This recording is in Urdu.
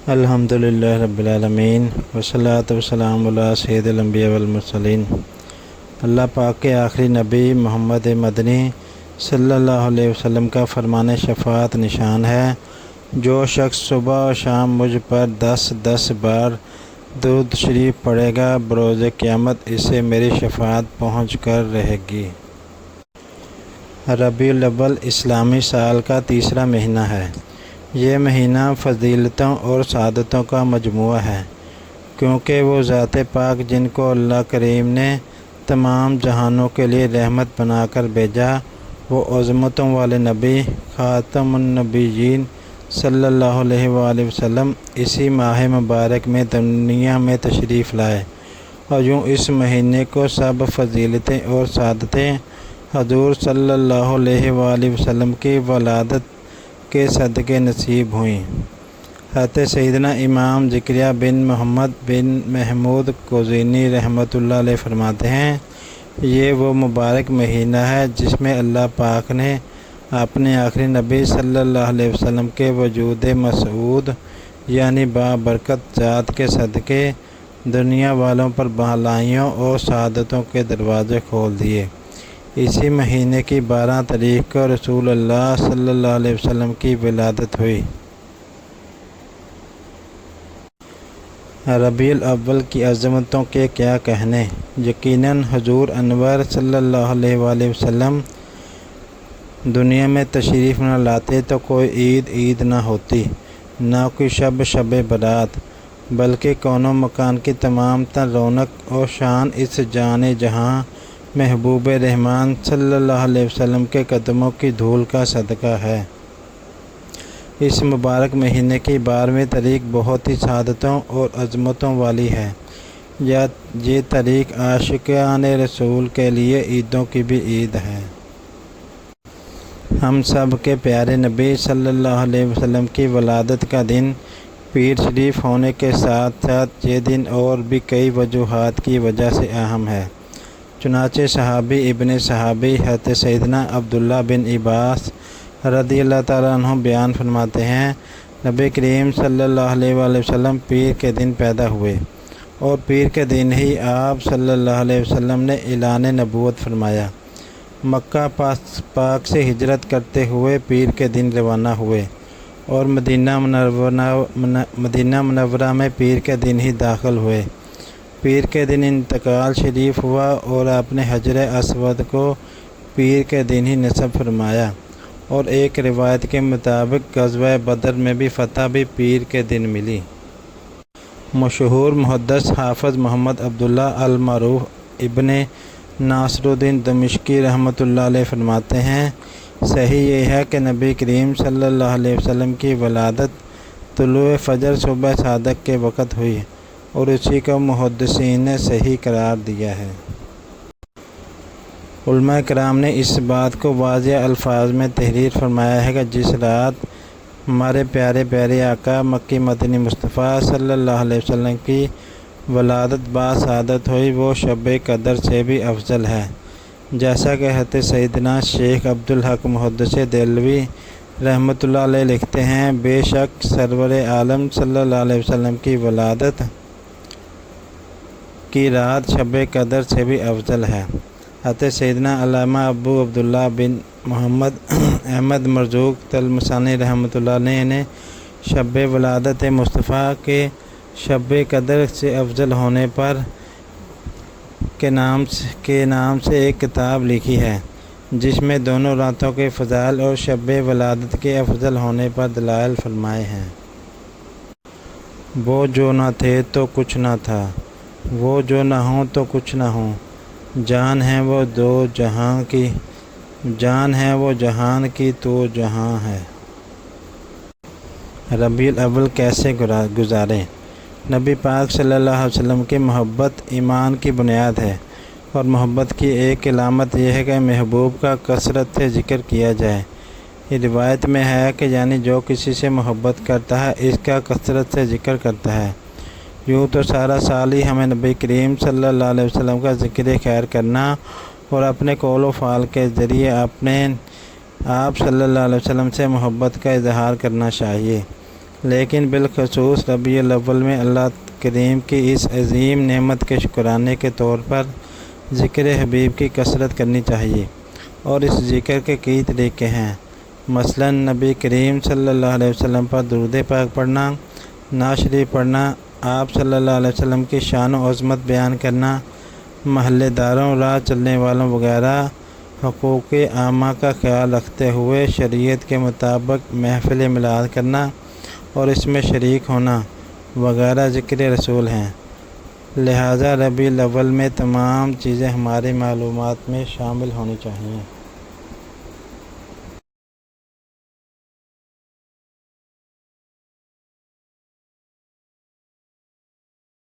الحمدللہ رب العالمین والصلاۃ والسلام علی سید الانبیاء والمرسلین۔ اللہ پاک کے آخری نبی محمد مدنی صلی اللہ علیہ وسلم کا فرمان شفاعت نشان ہے، جو شخص صبح و شام مجھ پر 10 بار درود شریف پڑھے گا، بروز قیامت اسے میری شفاعت پہنچ کر رہے گی۔ ربیع الاول اسلامی سال کا تیسرا مہینہ ہے۔ یہ مہینہ فضیلتوں اور سعادتوں کا مجموعہ ہے، کیونکہ وہ ذات پاک جن کو اللہ کریم نے تمام جہانوں کے لیے رحمت بنا کر بھیجا، وہ عظمتوں والے نبی خاتم النبیین صلی اللہ علیہ وآلہ وسلم اسی ماہ مبارک میں دنیا میں تشریف لائے، اور یوں اس مہینے کو سب فضیلتیں اور سعادتیں حضور صلی اللہ علیہ وآلہ وسلم کی ولادت کے صدقے نصیب ہوئیں۔ حضرت سیدنا امام زکریا بن محمد بن محمود کوزینی رحمۃ اللہ علیہ فرماتے ہیں، یہ وہ مبارک مہینہ ہے جس میں اللہ پاک نے اپنے آخری نبی صلی اللہ علیہ وسلم کے وجود مسعود یعنی بابرکت ذات کے صدقے دنیا والوں پر بھلائیوں اور سعادتوں کے دروازے کھول دیے۔ اسی مہینے کی 12 تاریخ کو رسول اللہ صلی اللہ علیہ وسلم کی ولادت ہوئی۔ ربیع الاول کی عظمتوں کے کیا کہنے۔ یقیناً حضور انور صلی اللہ علیہ وآلہ وسلم دنیا میں تشریف نہ لاتے تو کوئی عید نہ ہوتی، نہ کوئی شب برات، بلکہ کون و مکان کی تمام تر رونق اور شان اس جان جہاں محبوب رحمان صلی اللہ علیہ وسلم کے قدموں کی دھول کا صدقہ ہے۔ اس مبارک مہینے کی 12ویں تاریخ بہت ہی سعادتوں اور عظمتوں والی ہے۔ یہ تاریخ عاشقان رسول کے لیے عیدوں کی بھی عید ہے۔ ہم سب کے پیارے نبی صلی اللہ علیہ وسلم کی ولادت کا دن پیر شریف ہونے کے ساتھ ساتھ یہ دن اور بھی کئی وجوہات کی وجہ سے اہم ہے۔ چنانچہ صحابی ابن صحابی حضرت سیدنا عبداللہ بن عباس رضی اللہ تعالیٰ عنہ بیان فرماتے ہیں، نبی کریم صلی اللہ علیہ وآلہ وسلم پیر کے دن پیدا ہوئے، اور پیر کے دن ہی آپ صلی اللہ علیہ وسلم نے اعلان نبوت فرمایا۔ مکہ پاک سے ہجرت کرتے ہوئے پیر کے دن روانہ ہوئے، اور مدینہ منورہ میں پیر کے دن ہی داخل ہوئے۔ پیر کے دن انتقال شریف ہوا، اور آپ نے حجر اسود کو پیر کے دن ہی نصب فرمایا، اور ایک روایت کے مطابق غزوہ بدر میں بھی فتح بھی پیر کے دن ملی۔ مشہور محدث حافظ محمد عبداللہ المعروف ابن ناصر الدین دمشقی رحمۃ اللہ علیہ فرماتے ہیں، صحیح یہ ہے کہ نبی کریم صلی اللہ علیہ وسلم کی ولادت طلوع فجر صبح صادق کے وقت ہوئی، اور اسی کو محدثین نے صحیح قرار دیا ہے۔ علماء کرام نے اس بات کو واضح الفاظ میں تحریر فرمایا ہے کہ جس رات ہمارے پیارے آقا مکی مدنی مصطفیٰ صلی اللہ علیہ وسلم کی ولادت باسعادت ہوئی، وہ شب قدر سے بھی افضل ہے، جیسا کہ حضرت سیدنا شیخ عبدالحق محدث دہلوی رحمۃ اللہ علیہ لکھتے ہیں، بے شک سرور عالم صلی اللہ علیہ وسلم کی ولادت کی رات شب قدر سے بھی افضل ہے۔ حضرت سیدنا علامہ ابو عبداللہ بن محمد احمد مرزوق تلمسانی رحمۃ اللہ علیہ نے شب ولادت مصطفیٰ کے شب قدر سے افضل ہونے پر کے نام سے ایک کتاب لکھی ہے، جس میں دونوں راتوں کے فضائل اور شب ولادت کے افضل ہونے پر دلائل فرمائے ہیں۔ وہ جو نہ تھے تو کچھ نہ تھا، وہ جو نہ ہوں تو کچھ نہ ہوں، جان ہے وہ جہان کی تو جہاں ہے۔ ربیع الاول کیسے گزاریں۔ نبی پاک صلی اللہ علیہ وسلم کی محبت ایمان کی بنیاد ہے، اور محبت کی ایک علامت یہ ہے کہ محبوب کا کثرت سے ذکر کیا جائے۔ یہ روایت میں ہے کہ یعنی جو کسی سے محبت کرتا ہے اس کا کثرت سے ذکر کرتا ہے۔ یوں تو سارا سال ہی ہمیں نبی کریم صلی اللہ علیہ وسلم کا ذکر خیر کرنا اور اپنے قول و فعل کے ذریعے اپنے آپ صلی اللہ علیہ وسلم سے محبت کا اظہار کرنا چاہیے۔ لیکن بالخصوص ربیع الاول میں اللہ کریم کی اس عظیم نعمت کے شکرانے کے طور پر ذکر حبیب کی کثرت کرنی چاہیے، اور اس ذکر کے کئی طریقے ہیں۔ مثلا نبی کریم صلی اللہ علیہ وسلم پر درود پاک پڑھنا، نعت شریف پڑھنا، آپ صلی اللہ علیہ وسلم کی شان و عظمت بیان کرنا، محلے داروں، راہ چلنے والوں وغیرہ حقوق عامہ کا خیال رکھتے ہوئے شریعت کے مطابق محفل میلاد کرنا اور اس میں شریک ہونا وغیرہ ذکر رسول ہیں۔ لہٰذا ربیع الاول میں تمام چیزیں ہماری معلومات میں شامل ہونی چاہیے۔